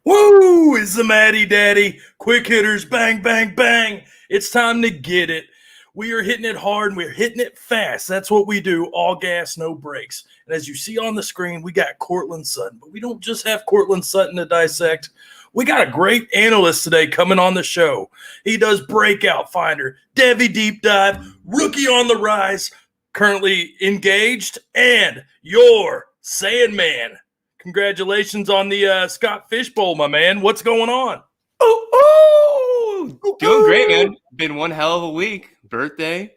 Woo! It's the Matty Daddy. Quick hitters, bang, bang, bang. It's time to get it. We are hitting it hard and we're hitting it fast. That's what we do. All gas, no brakes. And as you see on the screen, we got Courtland Sutton. But we don't just have Courtland Sutton to dissect. We got a great analyst today coming on the show. He does Breakout Finder, Devy Deep Dive, Rookie on the Rise, currently engaged, and your Sandman. Congratulations on the Scott Fishbowl, my man. What's going on? Doing great, man. Been one hell of a week. Birthday.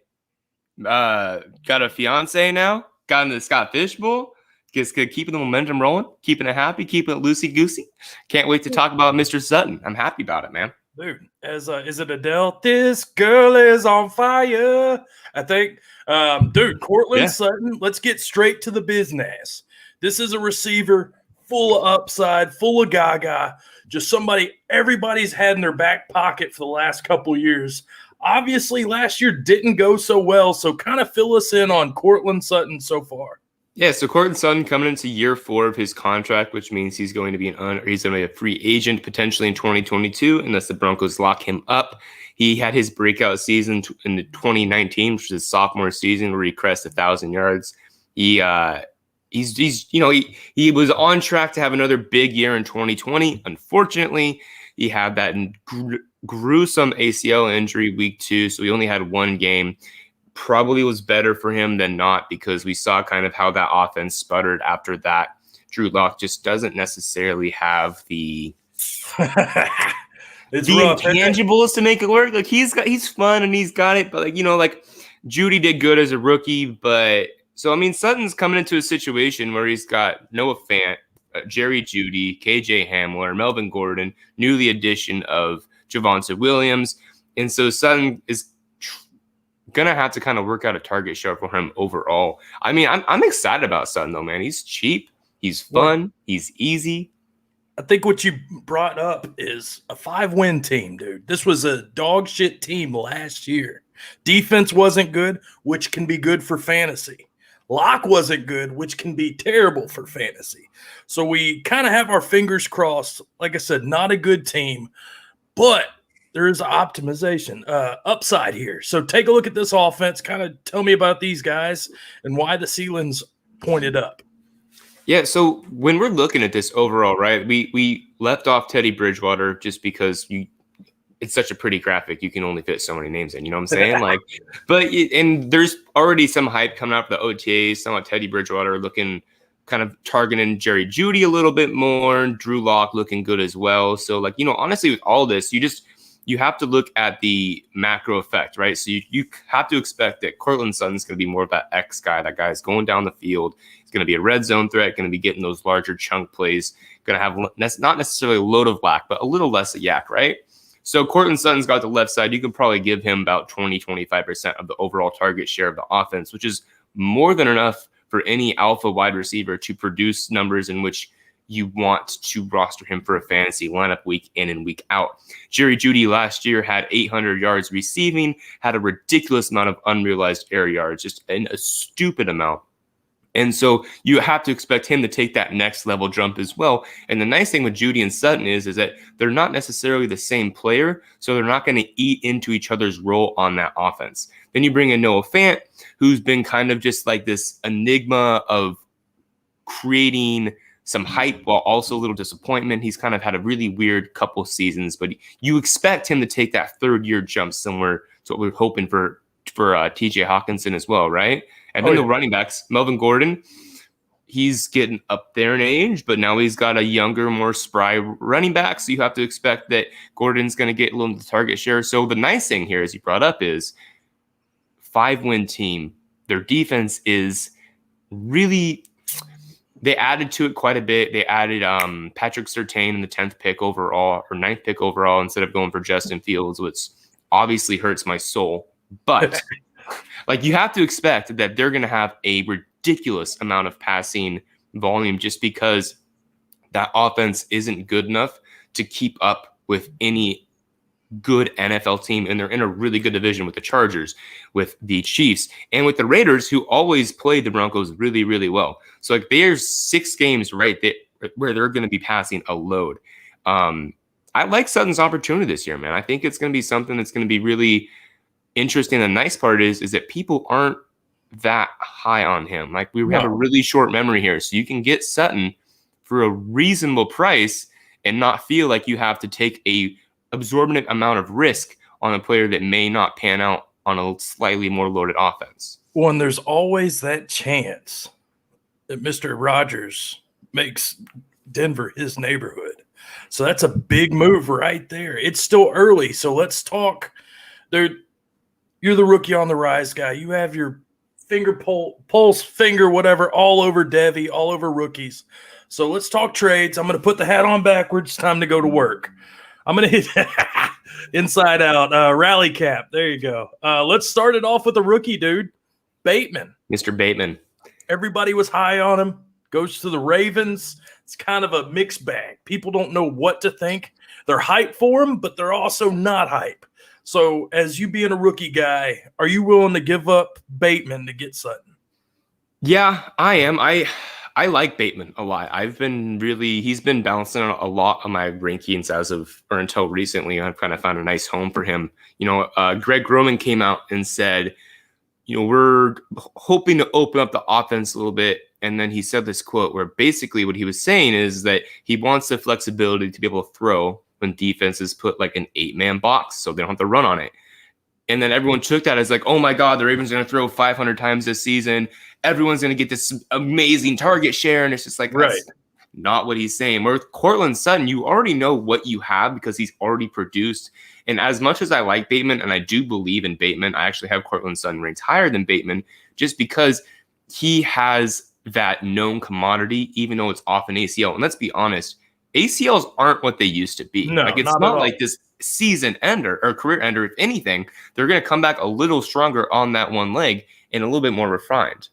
Got a fiance now. Got into the Scott Fishbowl. Just keeping the momentum rolling, keeping it happy, keeping it loosey-goosey. Can't wait to talk about Mr. Sutton. I'm happy about it, man. Dude, is it Adele? This girl is on fire. I think, Courtland Sutton, let's get straight to the business. This is a receiver full of upside, full of gaga, just somebody everybody's had in their back pocket for the last couple years. Obviously, last year didn't go so well, so kind of fill us in on Courtland Sutton so far. Yeah, so Courtland Sutton coming into year 4 of his contract, which means he's going to be a free agent potentially in 2022 unless the Broncos lock him up. He had his breakout season in 2019, which is his sophomore season, where he crested 1,000 yards. He was on track to have another big year in 2020. Unfortunately, he had that gruesome ACL injury week 2, so he only had one game. Probably was better for him than not, because we saw kind of how that offense sputtered after that. Drew Lock just doesn't necessarily have the intangibles to make it work. Like he's fun and he's got it, but like Judy did good as a rookie, but so Sutton's coming into a situation where he's got Noah Fant, Jerry Jeudy, KJ Hamler, Melvin Gordon, newly addition of Javonte Williams, and so Sutton is gonna have to kind of work out a target share for him overall. I'm excited about Sutton though, man. He's cheap, he's fun, he's easy. I think what you brought up is a 5-win team, dude. This was a dog shit team last year. Defense wasn't good, which can be good for fantasy. Lock wasn't good, which can be terrible for fantasy. So we kind of have our fingers crossed. Like I said, not a good team, but there is optimization upside here. So take a look at this offense. Kind of tell me about these guys and why the ceiling's pointed up. Yeah, so when we're looking at this overall, right, we left off Teddy Bridgewater just because it's such a pretty graphic. You can only fit so many names in, you know what I'm saying? And there's already some hype coming out for the OTAs, some of Teddy Bridgewater looking kind of targeting Jerry Jeudy a little bit more, Drew Lock looking good as well. So honestly, with all this, you have to look at the macro effect, right? So you have to expect that Courtland Sutton's going to be more of that X guy. That guy is going down the field. He's going to be a red zone threat, going to be getting those larger chunk plays, going to have not necessarily a load of black, but a little less of yak, right? So Courtland Sutton's got the left side. You could probably give him about 20-25% of the overall target share of the offense, which is more than enough for any alpha wide receiver to produce numbers in which you want to roster him for a fantasy lineup week in and week out. Jerry Jeudy last year had 800 yards receiving, had a ridiculous amount of unrealized air yards, just a stupid amount. And so you have to expect him to take that next level jump as well. And the nice thing with Jeudy and Sutton is that they're not necessarily the same player, so they're not going to eat into each other's role on that offense. Then you bring in Noah Fant, who's been kind of just like this enigma of creating some hype while also a little disappointment. He's kind of had a really weird couple seasons, but you expect him to take that third-year jump similar to what we're hoping for TJ Hawkinson as well, right? And then the running backs, Melvin Gordon, he's getting up there in age, but now he's got a younger, more spry running back, so you have to expect that Gordon's going to get a little target share. So the nice thing here, as you brought up, is 5-win team. Their defense is really... They added to it quite a bit. They added Patrick Surtain in the 10th pick overall, or 9th pick overall, instead of going for Justin Fields, which obviously hurts my soul. But you have to expect that they're going to have a ridiculous amount of passing volume just because that offense isn't good enough to keep up with any good NFL team, and they're in a really good division with the Chargers, with the Chiefs, and with the Raiders, who always played the Broncos really, really well. So there's 6 games right there where they're going to be passing a load. I like Sutton's opportunity this year, man. I think it's going to be something that's going to be really interesting. The nice part is that people aren't that high on him. Like we have a really short memory here, so you can get Sutton for a reasonable price and not feel like you have to take a absorbent amount of risk on a player that may not pan out on a slightly more loaded offense. Well, and there's always that chance that Mr. Rogers makes Denver his neighborhood. So that's a big move right there. It's still early, so let's talk. Dude, you're the rookie on the rise guy. You have your pulse, finger, whatever, all over Devy, all over rookies. So let's talk trades. I'm going to put the hat on backwards. Time to go to work. I'm going to hit inside out, rally cap. There you go. Let's start it off with a rookie, dude. Bateman. Mr. Bateman. Everybody was high on him. Goes to the Ravens. It's kind of a mixed bag. People don't know what to think. They're hyped for him, but they're also not hype. So as you being a rookie guy, are you willing to give up Bateman to get Sutton? Yeah, I am. I like Bateman a lot. He's been bouncing a lot on my rankings until recently. I've kind of found a nice home for him. Greg Roman came out and said, we're hoping to open up the offense a little bit. And then he said this quote where basically what he was saying is that he wants the flexibility to be able to throw when defenses put like an 8-man box so they don't have to run on it. And then everyone took that as like, oh my God, the Ravens are going to throw 500 times this season. Everyone's going to get this amazing target share. And it's just like, that's not what he's saying. Where with Courtland Sutton, you already know what you have because he's already produced. And as much as I like Bateman, and I do believe in Bateman, I actually have Courtland Sutton ranked higher than Bateman just because he has that known commodity, even though it's off an ACL. And let's be honest, ACLs aren't what they used to be. No, it's not like this season ender or career ender. If anything, they're going to come back a little stronger on that one leg and a little bit more refined.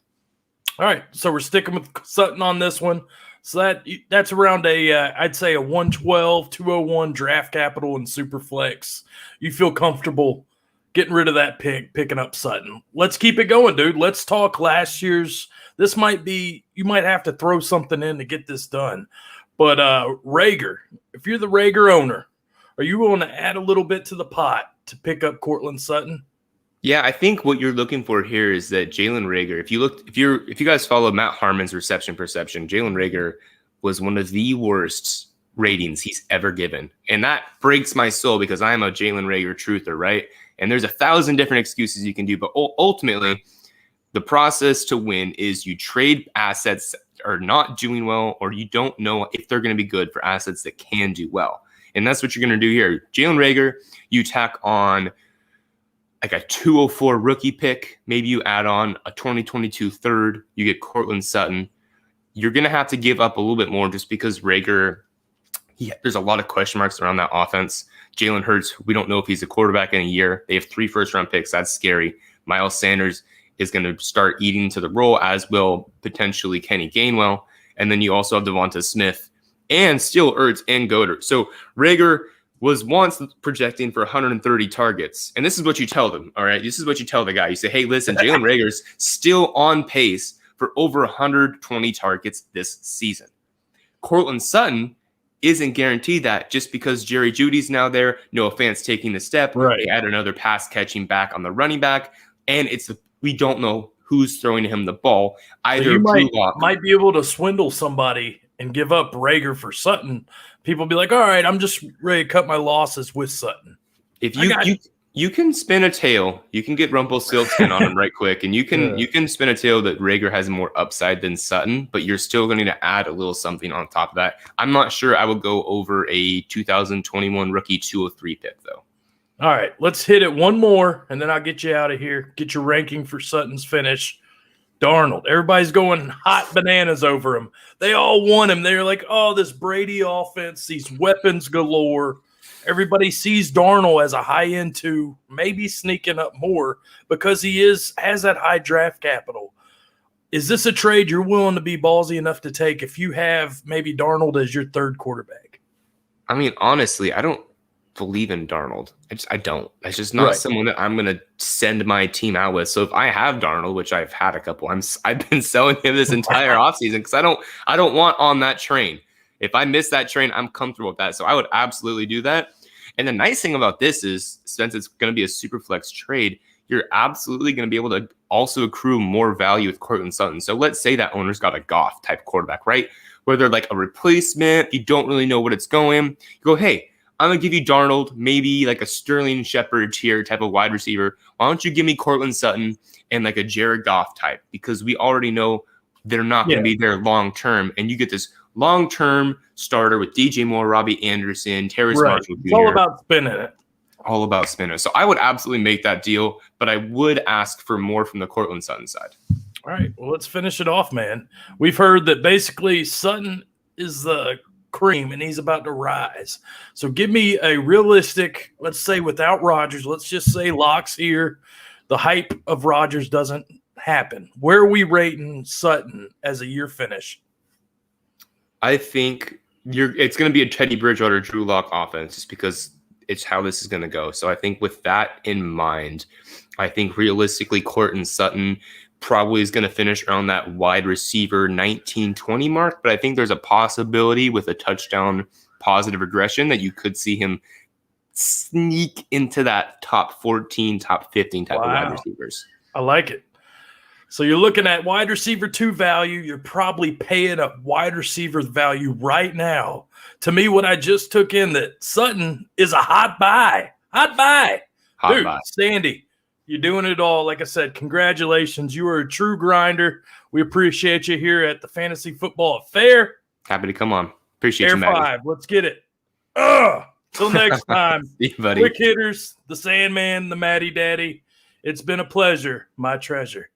All right, so we're sticking with Sutton on this one. So that's around I'd say a 112, 201 draft capital and super flex. You feel comfortable getting rid of that pick, picking up Sutton. Let's keep it going, dude. Let's talk last year's. This might be, you might have to throw something in to get this done. But Reagor, if you're the Reagor owner, are you willing to add a little bit to the pot to pick up Courtland Sutton? Yeah, I think what you're looking for here is that Jalen Reagor, if you guys follow Matt Harmon's reception perception, Jalen Reagor was one of the worst ratings he's ever given. And that breaks my soul because I am a Jalen Reagor truther, right? And there's 1,000 different excuses you can do, but ultimately the process to win is you trade assets that are not doing well, or you don't know if they're going to be good for assets that can do well. And that's what you're going to do here. Jalen Reagor, you tack on like a 204 rookie pick. Maybe you add on a 2022 third. You get Courtland Sutton. You're going to have to give up a little bit more just because Reagor, there's a lot of question marks around that offense. Jalen Hurts, we don't know if he's a quarterback in a year. They have 3 first-round picks. That's scary. Miles Sanders is going to start eating to the role, as will potentially Kenny Gainwell. And then you also have Devonta Smith and still Ertz and Goddard. So Reagor was once projecting for 130 targets. And this is what you tell them, all right? This is what you tell the guy. You say, hey, listen, Jalen Reagor's still on pace for over 120 targets this season. Courtland Sutton isn't guaranteed that just because Jerry Jeudy's now there. Noah Fant's taking the step. Right. They add another pass catching back on the running back. And we don't know who's throwing him the ball. Either so you might be able to swindle somebody and give up Reagor for Sutton. People be like, all right, I'm just ready to cut my losses with Sutton. If you can spin a tail, you can get Rumpelstiltskin on him right quick, and you can spin a tail that Reagor has more upside than Sutton, but you're still going to add a little something on top of that. I'm not sure I would go over a 2021 rookie 203 pick though. All right, let's hit it one more, and then I'll get you out of here. Get your ranking for Sutton's finish. Darnold. Everybody's going hot bananas over him. They all want him. They're like, oh, this Brady offense, these weapons galore. Everybody sees Darnold as a high-end 2, maybe sneaking up more because he has that high draft capital. Is this a trade you're willing to be ballsy enough to take if you have maybe Darnold as your third quarterback? I mean, honestly, I don't believe in Darnold. I don't. That's just not someone that I'm going to send my team out with. So if I have Darnold, which I've had a couple, I've been selling him this entire offseason because I don't want on that train. If I miss that train, I'm comfortable with that. So I would absolutely do that. And the nice thing about this is, since it's going to be a super flex trade, you're absolutely going to be able to also accrue more value with Courtland Sutton. So let's say that owner's got a Goff type quarterback, right? Where they're like a replacement. You don't really know what it's going. You go, hey, I'm going to give you Darnold, maybe like a Sterling Shepard tier type of wide receiver. Why don't you give me Courtland Sutton and like a Jared Goff type? Because we already know they're not going to be there long term. And you get this long-term starter with DJ Moore, Robbie Anderson, Terrace Marshall Jr. It's all about spinning it. All about spinning. So I would absolutely make that deal, but I would ask for more from the Courtland Sutton side. All right, well, let's finish it off, man. We've heard that basically Sutton is the cream and he's about to rise. So give me a realistic, let's say without Rodgers, let's just say locks here. The hype of Rodgers doesn't happen. Where are we rating Sutton as a year finish? I think it's going to be a Teddy Bridgewater, Drew Lock offense just because it's how this is going to go. So I think with that in mind, I think realistically Courtland Sutton probably is going to finish around that wide receiver 19-20 mark. But I think there's a possibility with a touchdown positive regression that you could see him sneak into that top 14, top 15 type of wide receivers. I like it. So you're looking at wide receiver 2 value. You're probably paying a wide receiver value right now. To me, what I just took in that Sutton is a hot buy. Hot buy. Dude, Sandy, you're doing it all. Like I said, congratulations. You are a true grinder. We appreciate you here at the Fantasy Football Affair. Happy to come on. Appreciate you, Air 5. Let's get it. Till next time. See you, buddy. Quick hitters, the Sandman, the Matty Daddy. It's been a pleasure, my treasure.